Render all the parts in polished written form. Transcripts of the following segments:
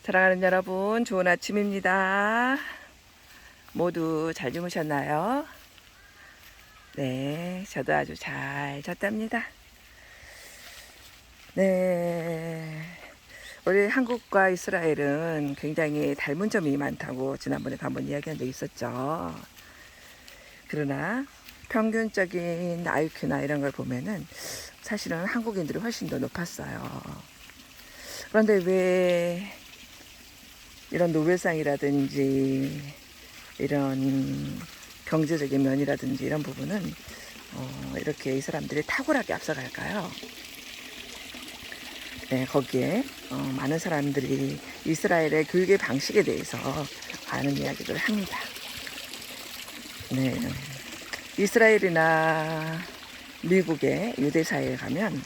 사랑하는 여러분, 좋은 아침입니다. 모두 잘 주무셨나요? 네, 저도 아주 잘 잤답니다. 네, 우리 한국과 이스라엘은 굉장히 닮은 점이 많다고 지난번에도 한번 이야기한 적 있었죠. 그러나 평균적인 IQ나 이런 걸 보면은 사실은 한국인들이 훨씬 더 높았어요. 그런데 왜 이런 노벨상이라든지 이런 경제적인 면이라든지 이런 부분은 이렇게 이 사람들이 탁월하게 앞서갈까요? 네, 거기에 많은 사람들이 이스라엘의 교육의 방식에 대해서 많은 이야기를 합니다. 네, 이스라엘이나 미국의 유대 사회에 가면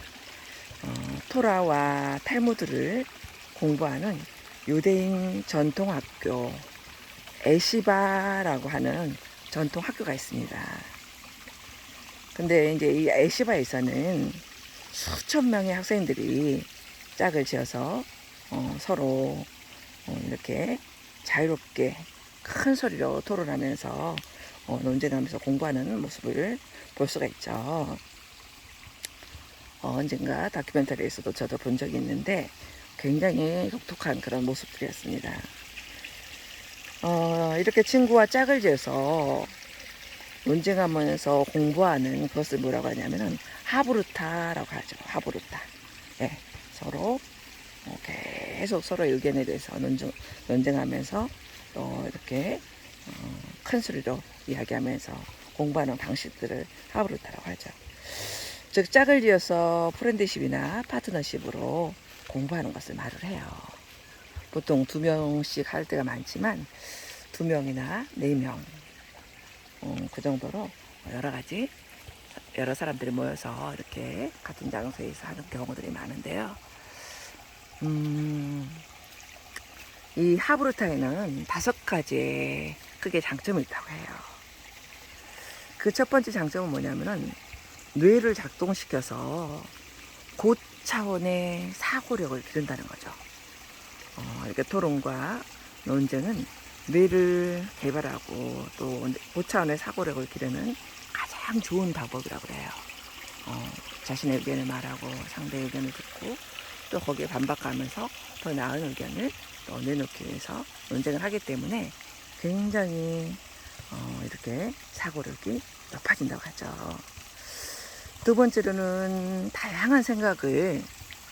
토라와 탈무드를 공부하는 유대인 전통학교 에시바라고 하는 전통학교가 있습니다. 근데 이제 이 에시바에서는 수천 명의 학생들이 짝을 지어서 서로 이렇게 자유롭게 큰 소리로 토론하면서 논쟁하면서 공부하는 모습을 볼 수가 있죠. 언젠가 다큐멘터리에서도 저도 본 적이 있는데 굉장히 독특한 그런 모습들이었습니다. 이렇게 친구와 짝을 지어서 논쟁하면서 공부하는 그것을 뭐라고 하냐면은 하브루타라고 하죠. 하브루타. 예, 서로 계속 서로의 의견에 대해서 논쟁하면서 또 이렇게 큰 소리로 이야기하면서 공부하는 방식들을 하브루타라고 하죠. 즉 짝을 지어서 프렌드십이나 파트너십으로 공부하는 것을 말을 해요. 보통 2명씩 할 때가 많지만 2명이나 4명 그 정도로 여러 사람들이 모여서 이렇게 같은 장소에서 하는 경우들이 많은데요. 이 하브루타에는 5가지의 크게 장점이 있다고 해요. 그 첫 번째 장점은 뭐냐면은 뇌를 작동시켜서 고차원의 사고력을 기른다는 거죠. 이렇게 토론과 논쟁은 뇌를 개발하고 또 고차원의 사고력을 기르는 가장 좋은 방법이라고 그래요. 자신의 의견을 말하고 상대의 의견을 듣고 또 거기에 반박하면서 더 나은 의견을 또 내놓기 위해서 논쟁을 하기 때문에 굉장히 이렇게 사고력이 높아진다고 하죠. 두 번째로는 다양한 생각을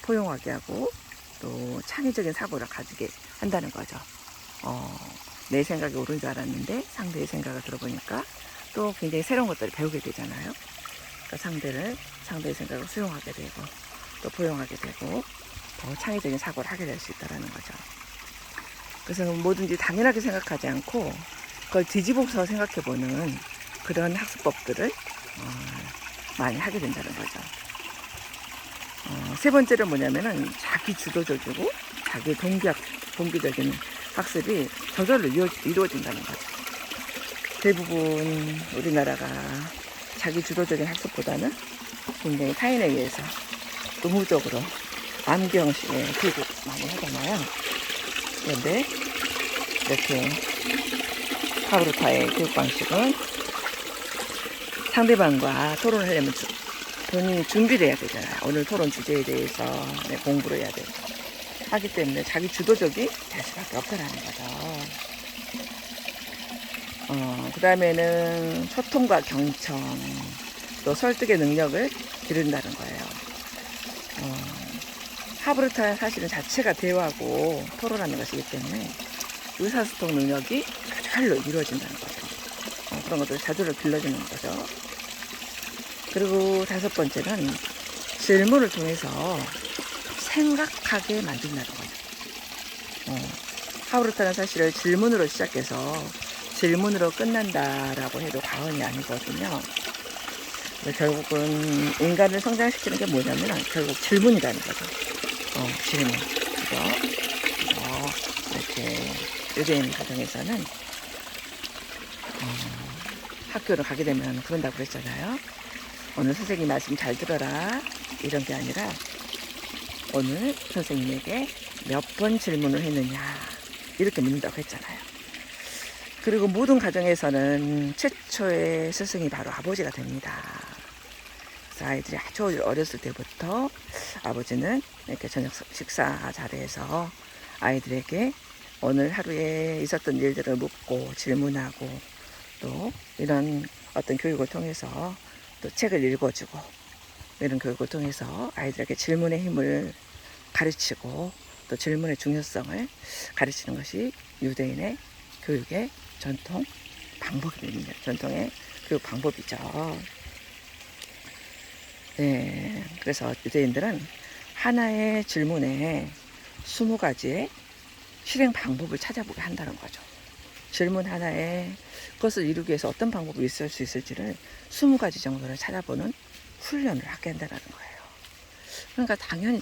포용하게 하고 또 창의적인 사고를 가지게 한다는 거죠. 내 생각이 옳은 줄 알았는데 상대의 생각을 들어보니까 또 굉장히 새로운 것들을 배우게 되잖아요. 그러니까 상대의 생각을 수용하게 되고 또 포용하게 되고 더 창의적인 사고를 하게 될 수 있다는 거죠. 그래서 뭐든지 당연하게 생각하지 않고 그걸 뒤집어서 생각해보는 그런 학습법들을 많이 하게 된다는 거죠. 세 번째는 뭐냐면은 자기 주도적이고 자기 동기적인 학습이 저절로 이루어진다는 거죠. 대부분 우리나라가 자기 주도적인 학습보다는 굉장히 타인에 의해서 의무적으로 암기 형식의 교육을 많이 하잖아요. 그런데 이렇게 하브루타의 교육 방식은 상대방과 토론을 하려면 본인이 준비를 해야 되잖아요. 오늘 토론 주제에 대해서 공부를 해야 되고 하기 때문에 자기 주도적이 될 수밖에 없다는 거죠. 그 다음에는 소통과 경청 또 설득의 능력을 기른다는 거예요. 하브루타 사실은 자체가 대화하고 토론하는 것이기 때문에 의사소통 능력이 저절로 이루어진다는 거죠. 그런 것들 저절로 길러지는 거죠. 그리고 5번째는 질문을 통해서 생각하게 만든다는 거죠. 하브루타는 사실은 질문으로 시작해서 질문으로 끝난다라고 해도 과언이 아니거든요. 결국은 인간을 성장시키는 게 뭐냐면 결국 질문이라는 거죠. 질문. 그죠? 이렇게 유대인 가정에서는 학교를 가게 되면 그런다고 그랬잖아요. 오늘 선생님 말씀 잘 들어라 이런 게 아니라 오늘 선생님에게 몇 번 질문을 했느냐 이렇게 묻는다고 했잖아요. 그리고 모든 가정에서는 최초의 스승이 바로 아버지가 됩니다. 그래서 아이들이 아주 어렸을 때부터 아버지는 이렇게 저녁 식사 자리에서 아이들에게 오늘 하루에 있었던 일들을 묻고 질문하고 또 이런 어떤 교육을 통해서 또 책을 읽어주고 이런 교육을 통해서 아이들에게 질문의 힘을 가르치고 또 질문의 중요성을 가르치는 것이 유대인의 교육의 전통 방법입니다. 전통의 교육 방법이죠. 네, 그래서 유대인들은 하나의 질문에 20가지의 실행 방법을 찾아보게 한다는 거죠. 질문 하나에 그것을 이루기 위해서 어떤 방법이 있을 수 있을지를 20가지 정도를 찾아보는 훈련을 하게 한다는 거예요. 그러니까 당연히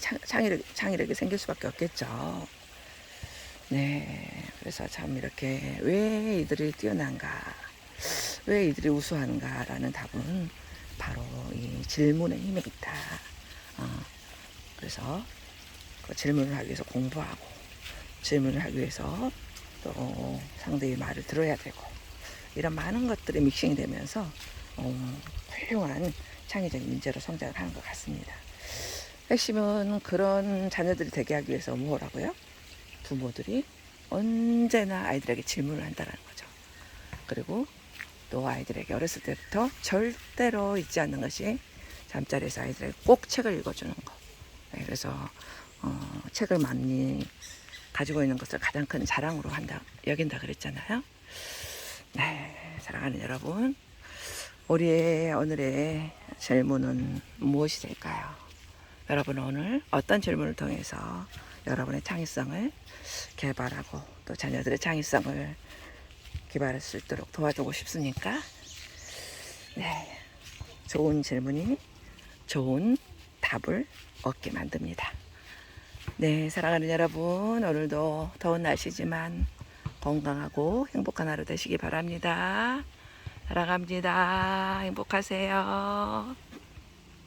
창의력이 생길 수밖에 없겠죠. 네, 그래서 참 이렇게 왜 이들이 뛰어난가, 왜 이들이 우수한가라는 답은 바로 이 질문의 힘이다. 그래서 그 질문을 하기 위해서 공부하고 질문을 하기 위해서 또 상대의 말을 들어야 되고 이런 많은 것들이 믹싱이 되면서 훌륭한 창의적인 인재로 성장을 하는 것 같습니다. 핵심은 그런 자녀들이 되게 하기 위해서 뭐라고요? 부모들이 언제나 아이들에게 질문을 한다는 거죠. 그리고 또 아이들에게 어렸을 때부터 절대로 잊지 않는 것이 잠자리에서 아이들에게 꼭 책을 읽어주는 거. 네, 그래서 책을 많이 가지고 있는 것을 가장 큰 자랑으로 여긴다 그랬잖아요. 네, 사랑하는 여러분, 우리의 오늘의 질문은 무엇이 될까요? 여러분은 오늘 어떤 질문을 통해서 여러분의 창의성을 개발하고 또 자녀들의 창의성을 개발할 수 있도록 도와주고 싶습니까? 네, 좋은 질문이 좋은 답을 얻게 만듭니다. 네, 사랑하는 여러분, 오늘도 더운 날씨지만 건강하고 행복한 하루 되시기 바랍니다. 사랑합니다. 행복하세요.